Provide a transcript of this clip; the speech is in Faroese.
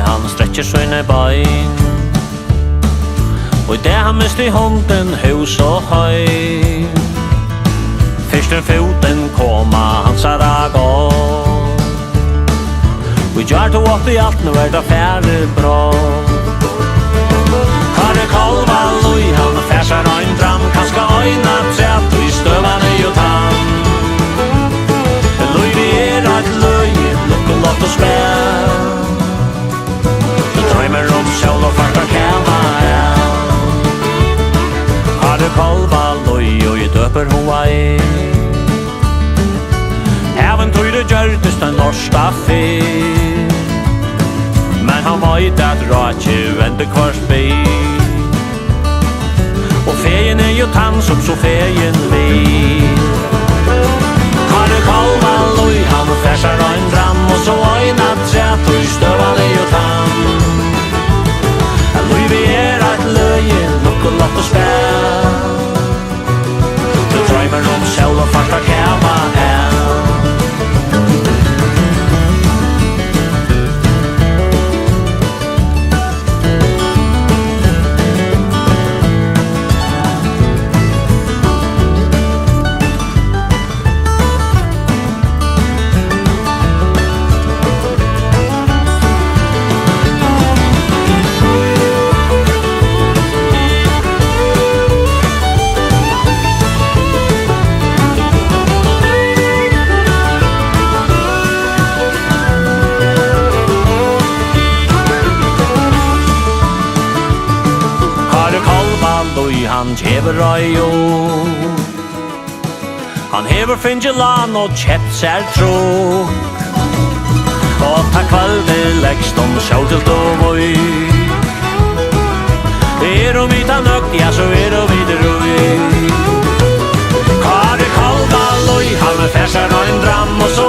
han stretcher sine bein. Og I det han mist I hånden hus og høy. Fyrsten foten koma hans er gå. Vi gjør det opp I alt, nå det færre bra. Kare kalva loi, han færsar ein dram, kanska øyna træt, og I støvane jo tann. Loi vi et løy, lukk og lott og spæl. Du drømmer sjål og farta kæma Kare kalva loi, og I døper hoa Eventyret gjørtes den norska fyr Men han veit at ratje vende kvart by Og feien jo tann som så feien lir Kare kalva loi, han færsar ein dram Og så øyna træt, og I støvan jo tann Loi vi et løye, lukk og lott og spæl Du drømmer sjål og farta kæma Han kjever røy Han hever fingelan og kjept sær trok Og ta kvalde leggst sjål til dovoi vi ta nøkt, ja så vi det røy Kare kalva loi, han færsar ein dram og så